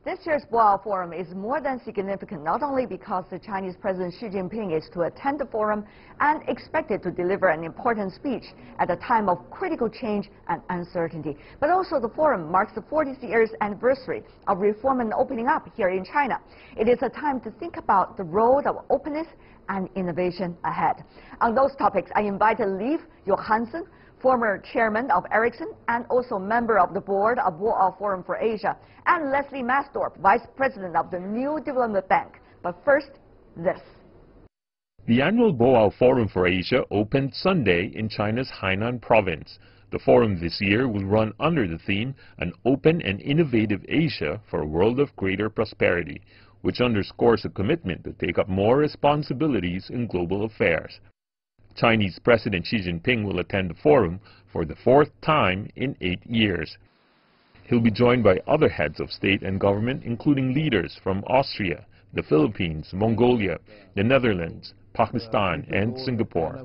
This year's Boao Forum is more than significant, not only because the Chinese President Xi Jinping is to attend the forum and expected to deliver an important speech at a time of critical change and uncertainty, but also the forum marks the 40th year's anniversary of reform and opening up here in China. It is a time to think about the road of openness and innovation ahead. On those topics, I invited Leif Johansson, former chairman of Ericsson and also member of the board of Boao Forum for Asia, and Leslie Massdorp, vice president of the New Development Bank. But first, this. The annual Boao Forum for Asia opened Sunday in China's Hainan province. The forum this year will run under the theme, An Open and Innovative Asia for a World of Greater Prosperity, which underscores a commitment to take up more responsibilities in global affairs. Chinese President Xi Jinping will attend the forum for the 4th time in 8 years. He'll be joined by other heads of state and government, including leaders from Austria, the Philippines, Mongolia, the Netherlands, Pakistan, and Singapore.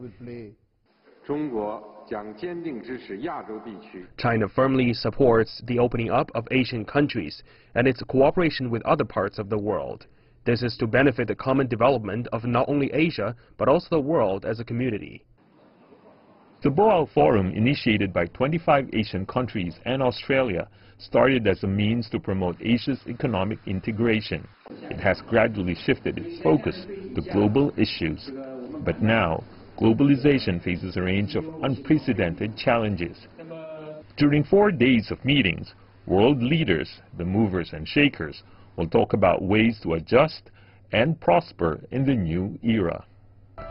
China firmly supports the opening up of Asian countries and its cooperation with other parts of the world. This is to benefit the common development of not only Asia, but also the world as a community. The Boao Forum, initiated by 25 Asian countries and Australia, started as a means to promote Asia's economic integration. It has gradually shifted its focus to global issues. But now, globalization faces a range of unprecedented challenges. During 4 days of meetings, world leaders, the movers and shakers, will talk about ways to adjust and prosper in the new era.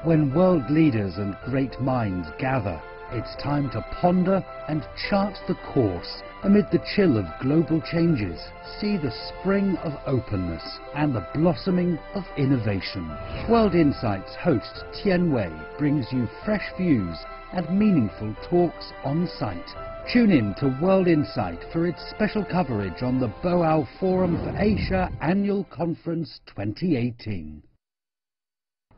When world leaders and great minds gather, it's time to ponder and chart the course. Amid the chill of global changes, see the spring of openness and the blossoming of innovation. World Insights host Tian Wei brings you fresh views and meaningful talks on site. Tune in to World Insight for its special coverage on the Boao Forum for Asia Annual Conference 2018.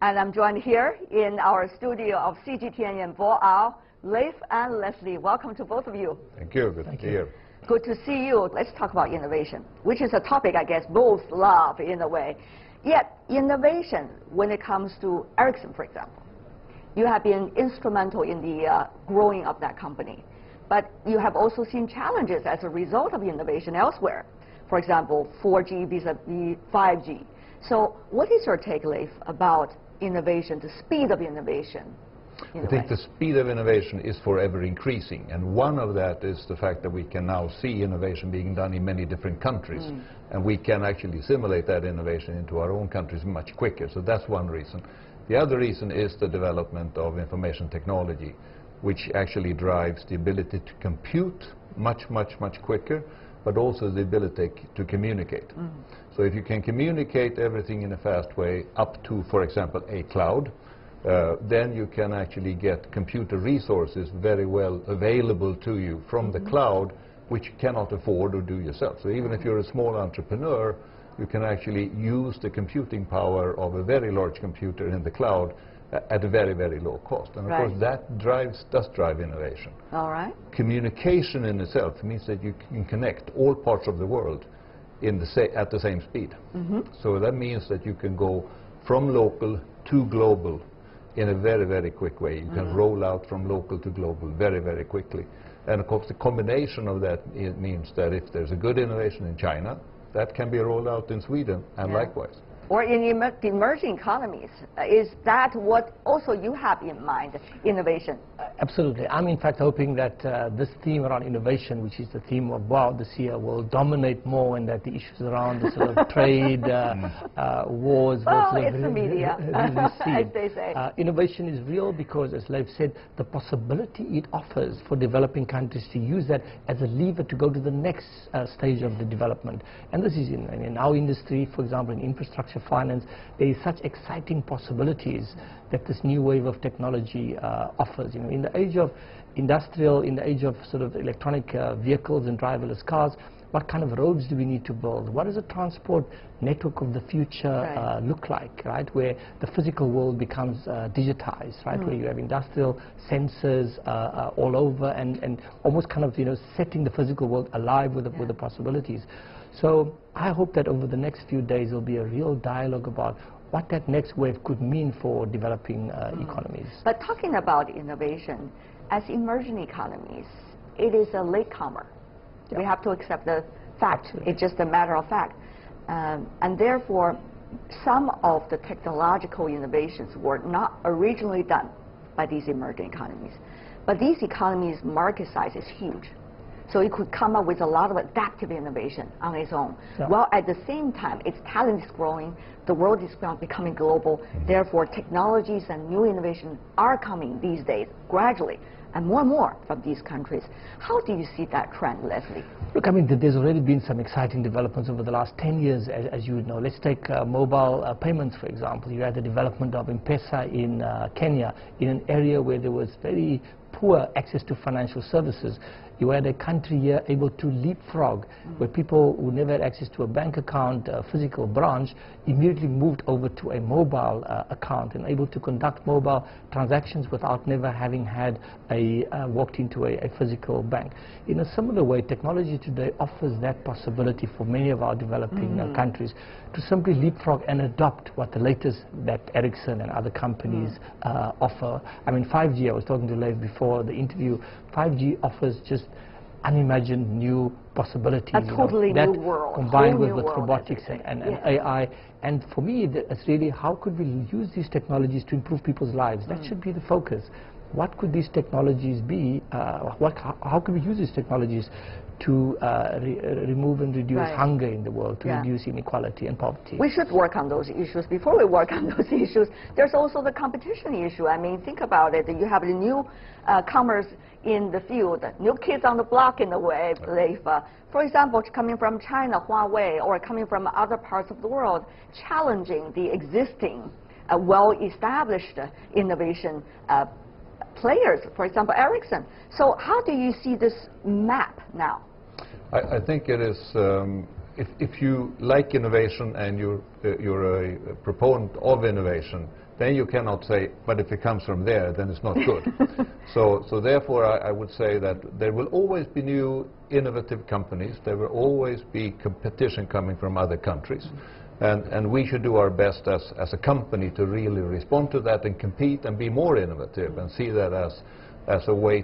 And I'm joined here in our studio of CGTN in Boao, Leif and Leslie. Welcome to both of you. Thank you. Good to be here. Good to see you. Let's talk about innovation, which is a topic I guess both love in a way. Yet, innovation, when it comes to Ericsson, for example, you have been instrumental in the growing of that company. But you have also seen challenges as a result of innovation elsewhere. For example, 4G vis-a-vis 5G. So what is your take, Leif, about innovation, the speed of innovation? I think the speed of innovation is forever increasing, and one of that is the fact that we can now see innovation being done in many different countries, and we can actually simulate that innovation into our own countries much quicker. So that's one reason. The other reason is the development of information technology, which actually drives the ability to compute much quicker, but also the ability to communicate. So if you can communicate everything in a fast way up to, for example, a cloud, then you can actually get computer resources very well available to you from the cloud, which you cannot afford or do yourself. So even if you're a small entrepreneur, you can actually use the computing power of a very large computer in the cloud at a very low cost. And of course that does drive innovation. All right. Communication in itself means that you can connect all parts of the world at the same speed. So that means that you can go from local to global in a very quick way. You can roll out from local to global very quickly. And of course the combination of that means that if there's a good innovation in China, that can be rolled out in Sweden and likewise. Or in emerging economies. Is that what also you have in mind, innovation? Absolutely. I'm in fact hoping that this theme around innovation, which is the theme of Boao this year, will dominate more, and that the issues around the sort of trade, wars... Well, it's the media, as they say. Innovation is real because, as Leif said, the possibility it offers for developing countries to use that as a lever to go to the next stage of the development. And this is in our industry, for example, in infrastructure finance, there is such exciting possibilities that this new wave of technology offers. You know, in the age of in the age of sort of electronic vehicles and driverless cars, what kind of roads do we need to build? What does a transport network of the future look like, right? Where the physical world becomes digitized, right? Where you have industrial sensors all over and almost kind of, you know, setting the physical world alive with the possibilities. So I hope that over the next few days there'll be a real dialogue about what that next wave could mean for developing economies. But talking about innovation, as emerging economies, it is a latecomer. We have to accept the fact. Absolutely. It's just a matter of fact. And therefore, some of the technological innovations were not originally done by these emerging economies. But these economies' market size is huge. So it could come up with a lot of adaptive innovation on its own. Yeah. While at the same time, its talent is growing, the world is becoming global. Therefore, technologies and new innovations are coming these days gradually, and more from these countries. How do you see that trend, Leslie? Look, I mean, there's already been some exciting developments over the last 10 years, as you know. Let's take mobile payments, for example. You had the development of M-Pesa in Kenya, in an area where there was very poor access to financial services. You had a country here able to leapfrog, where people who never had access to a bank account, a physical branch, immediately moved over to a mobile account and able to conduct mobile transactions without never having had walked into a physical bank. In a similar way, technology today offers that possibility for many of our developing countries to simply leapfrog and adopt what the latest that Ericsson and other companies offer. I mean, 5G, I was talking to Leif before the interview, 5G offers just unimagined new possibilities. A totally that new world. Combined Whole with new world, robotics and AI. And for me, it's really how could we use these technologies to improve people's lives? That should be the focus. What could these technologies be? How could we use these technologies to remove and reduce hunger in the world, to reduce inequality and poverty? We should work on those issues. Before we work on those issues, there's also the competition issue. I mean, think about it. You have the new comers in the field, new kids on the block in a way, Leif. For example, coming from China, Huawei, or coming from other parts of the world, challenging the existing well-established innovation players, for example, Ericsson. So how do you see this map now? I think it is, if you like innovation and you're a proponent of innovation, then you cannot say, but if it comes from there, then it's not good. So therefore, I would say that there will always be new innovative companies. There will always be competition coming from other countries. And we should do our best as a company to really respond to that and compete and be more innovative and see that as a way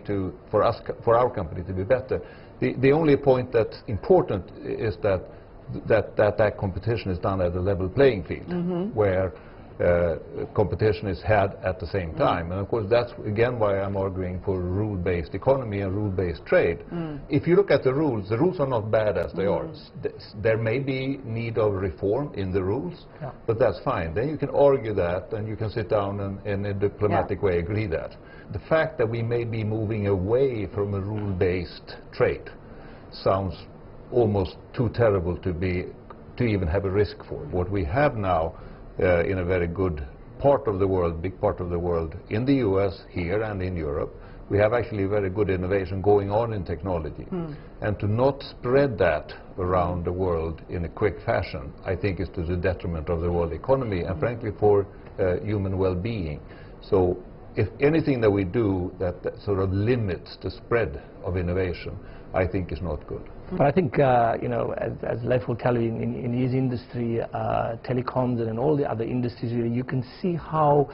for our company to be better. The only point that's important is that competition is done at a level playing field, where competition is had at the same time. And of course that's again why I'm arguing for rule-based economy and rule-based trade. If you look at the rules are not bad as they are. There may be need of reform in the rules, but that's fine. Then you can argue that and you can sit down and in a diplomatic way agree that. The fact that we may be moving away from a rule-based trade sounds almost too terrible to even have a risk for. What we have now in a very good part of the world, big part of the world, in the US, here and in Europe, we have actually very good innovation going on in technology. And to not spread that around the world in a quick fashion, I think is to the detriment of the world economy and frankly for human well-being. So if anything that we do that sort of limits the spread of innovation, I think is not good. But I think, you know, as Leif will tell you, in his industry, telecoms and in all the other industries, really, you can see how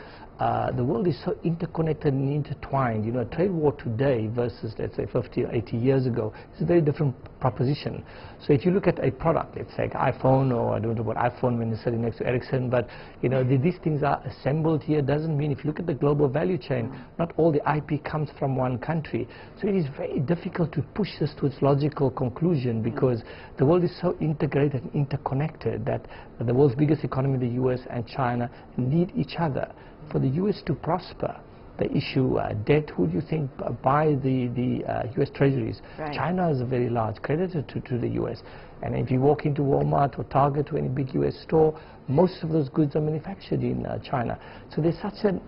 the world is so interconnected and intertwined. You know, a trade war today versus, let's say, 50 or 80 years ago is a very different proposition. So if you look at a product, let's say iPhone, or I don't know about iPhone when it's sitting next to Ericsson, but, you know, these things are assembled here. Doesn't mean, if you look at the global value chain, not all the IP comes from one country. So it is very difficult to push this to its logical conclusion because the world is so integrated and interconnected that the world's biggest economy, the US and China, need each other. For the US to prosper, they issue debt. Who do you think buy the US treasuries? China is a very large creditor to the US. And if you walk into Walmart or Target or any big US store, most of those goods are manufactured in China. So there's such an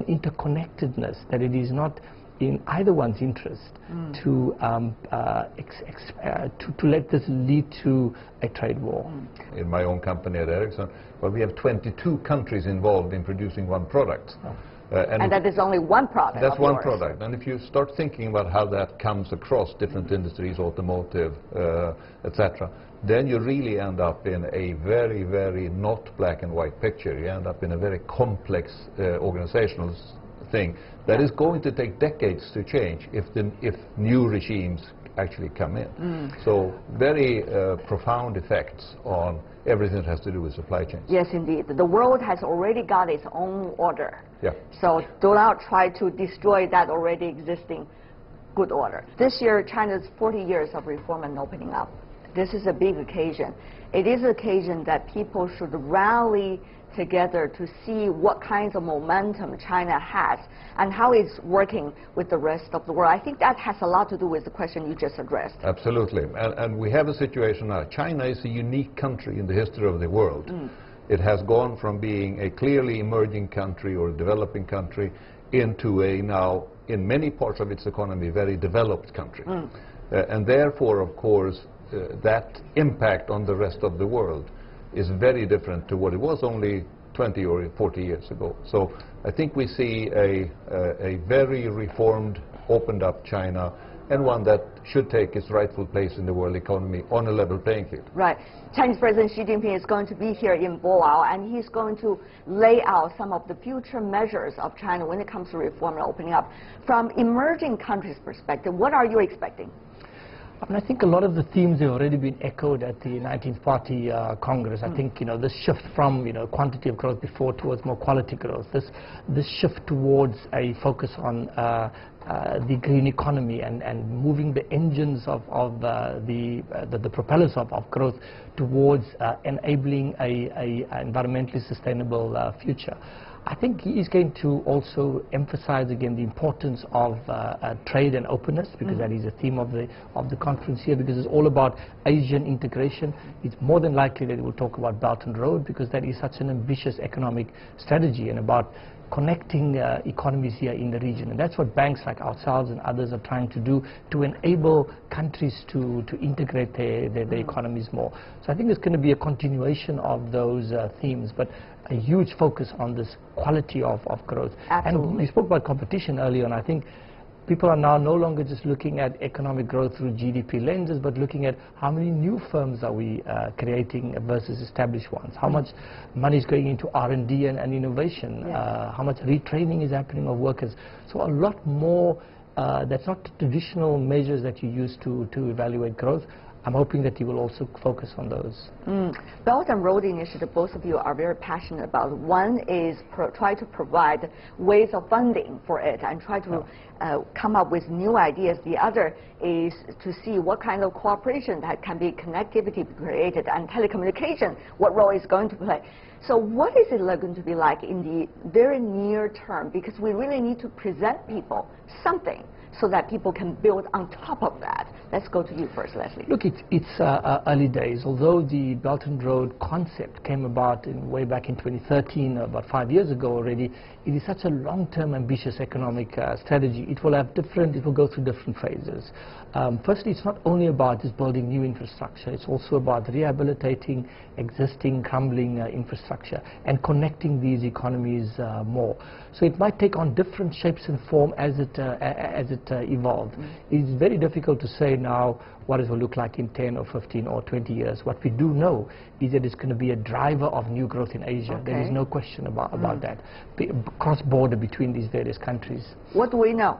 interconnectedness that it is not in either one's interest to let this lead to a trade war. In my own company at Ericsson, well, we have 22 countries involved in producing one product. And that is only one product. That's one product. And if you start thinking about how that comes across different industries, automotive, etc., then you really end up in a very, very not black and white picture. You end up in a very complex organizational thing that is going to take decades to change if new regimes actually come in. So very profound effects on everything that has to do with supply chains. Yes, indeed. The world has already got its own order. Yeah. So do not try to destroy that already existing good order. This year, China's 40 years of reform and opening up. This is a big occasion. It is an occasion that people should rally together to see what kinds of momentum China has and how it's working with the rest of the world. I think that has a lot to do with the question you just addressed. Absolutely. And we have a situation now. China is a unique country in the history of the world. It has gone from being a clearly emerging country or a developing country into a now, in many parts of its economy, very developed country. And therefore, of course, that impact on the rest of the world is very different to what it was only 20 or 40 years ago. So I think we see a very reformed, opened up China, and one that should take its rightful place in the world economy on a level playing field. Right. Chinese President Xi Jinping is going to be here in Boao, and he's going to lay out some of the future measures of China when it comes to reform and opening up. From emerging countries' perspective, what are you expecting? I think a lot of the themes have already been echoed at the 19th Party Congress. I think, this shift from, quantity of growth before towards more quality growth, this shift towards a focus on the green economy and moving the engines of the propellers of growth towards enabling a environmentally sustainable future. I think he is going to also emphasize again the importance of trade and openness, because that is a theme of the conference here, because it's all about Asian integration. It's more than likely that we'll talk about Belt and Road, because that is such an ambitious economic strategy and about connecting economies here in the region. And that's what banks like ourselves and others are trying to do to enable countries to integrate their economies more. So I think there's going to be a continuation of those themes, but a huge focus on this quality of growth. Absolutely. And we spoke about competition earlier, and I think people are now no longer just looking at economic growth through GDP lenses, but looking at how many new firms are we creating versus established ones. How much money is going into R&D and innovation. How much retraining is happening of workers. So a lot more that's not the traditional measures that you use to evaluate growth. I'm hoping that you will also focus on those. Belt and Road Initiative, both of you are very passionate about. One is try to provide ways of funding for it and try to come up with new ideas. The other is to see what kind of cooperation that can be connectivity created and telecommunication, what role is going to play. So what is it going to be like in the very near term? Because we really need to present people something so that people can build on top of that. Let's go to you first, Leslie. Look, it's early days. Although the Belt and Road concept came about way back in 2013, about 5 years ago already, it is such a long-term, ambitious economic strategy. It will go through different phases. Firstly, it's not only about just building new infrastructure. It's also about rehabilitating existing, crumbling infrastructure and connecting these economies more. So it might take on different shapes and form as it evolves. It's very difficult to say now what it will look like in 10 or 15 or 20 years. What we do know is that it's going to be a driver of new growth in Asia. There is no question about that. Cross-border between these various countries. What do we know?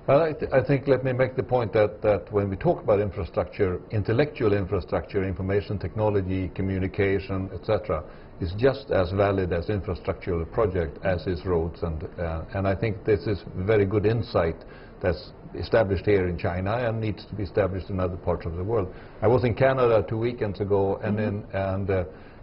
Well, I think let me make the point that when we talk about infrastructure, intellectual infrastructure, information technology, communication, etc., is just as valid as infrastructural project as is roads. And I think this is very good insight that's established here in China and needs to be established in other parts of the world. I was in Canada 2 weekends ago and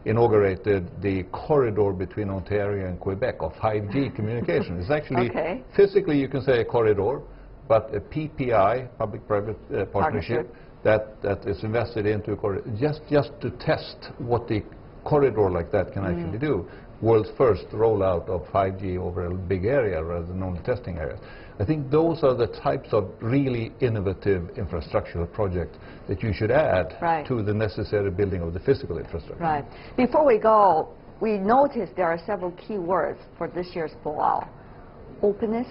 inaugurated the corridor between Ontario and Quebec of 5G communication. It's actually, physically you can say a corridor, but a PPI, public-private partnership, that is invested into a corridor, just to test what the corridor like that can actually do. World's first rollout of 5G over a big area rather than only testing areas. I think those are the types of really innovative infrastructural projects that you should add to the necessary building of the physical infrastructure. Right. Before we go, we noticed there are several key words for this year's Boao: openness,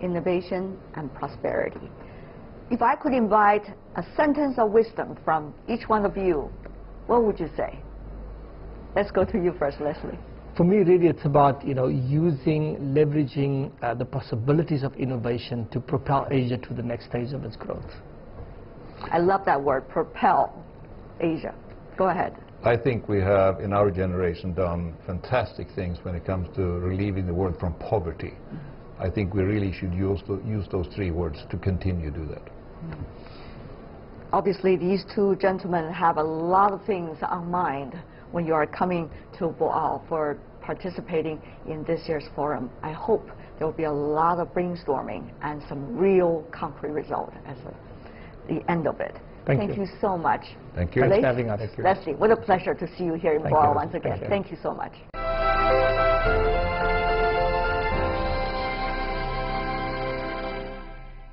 innovation, and prosperity. If I could invite a sentence of wisdom from each one of you, what would you say? Let's go to you first, Leslie. For me, really, it's about leveraging the possibilities of innovation to propel Asia to the next stage of its growth. I love that word, propel Asia. Go ahead. I think we have, in our generation, done fantastic things when it comes to relieving the world from poverty. I think we really should use those three words to continue to do that. Obviously, these two gentlemen have a lot of things on mind when you are coming to Boao for participating in this year's forum. I hope there will be a lot of brainstorming and some real concrete result as the end of it. Thank you so much. Thank you. Thanks for having us. Leslie, what a pleasure to see you here in Boao once again. Thank you. Thank you so much.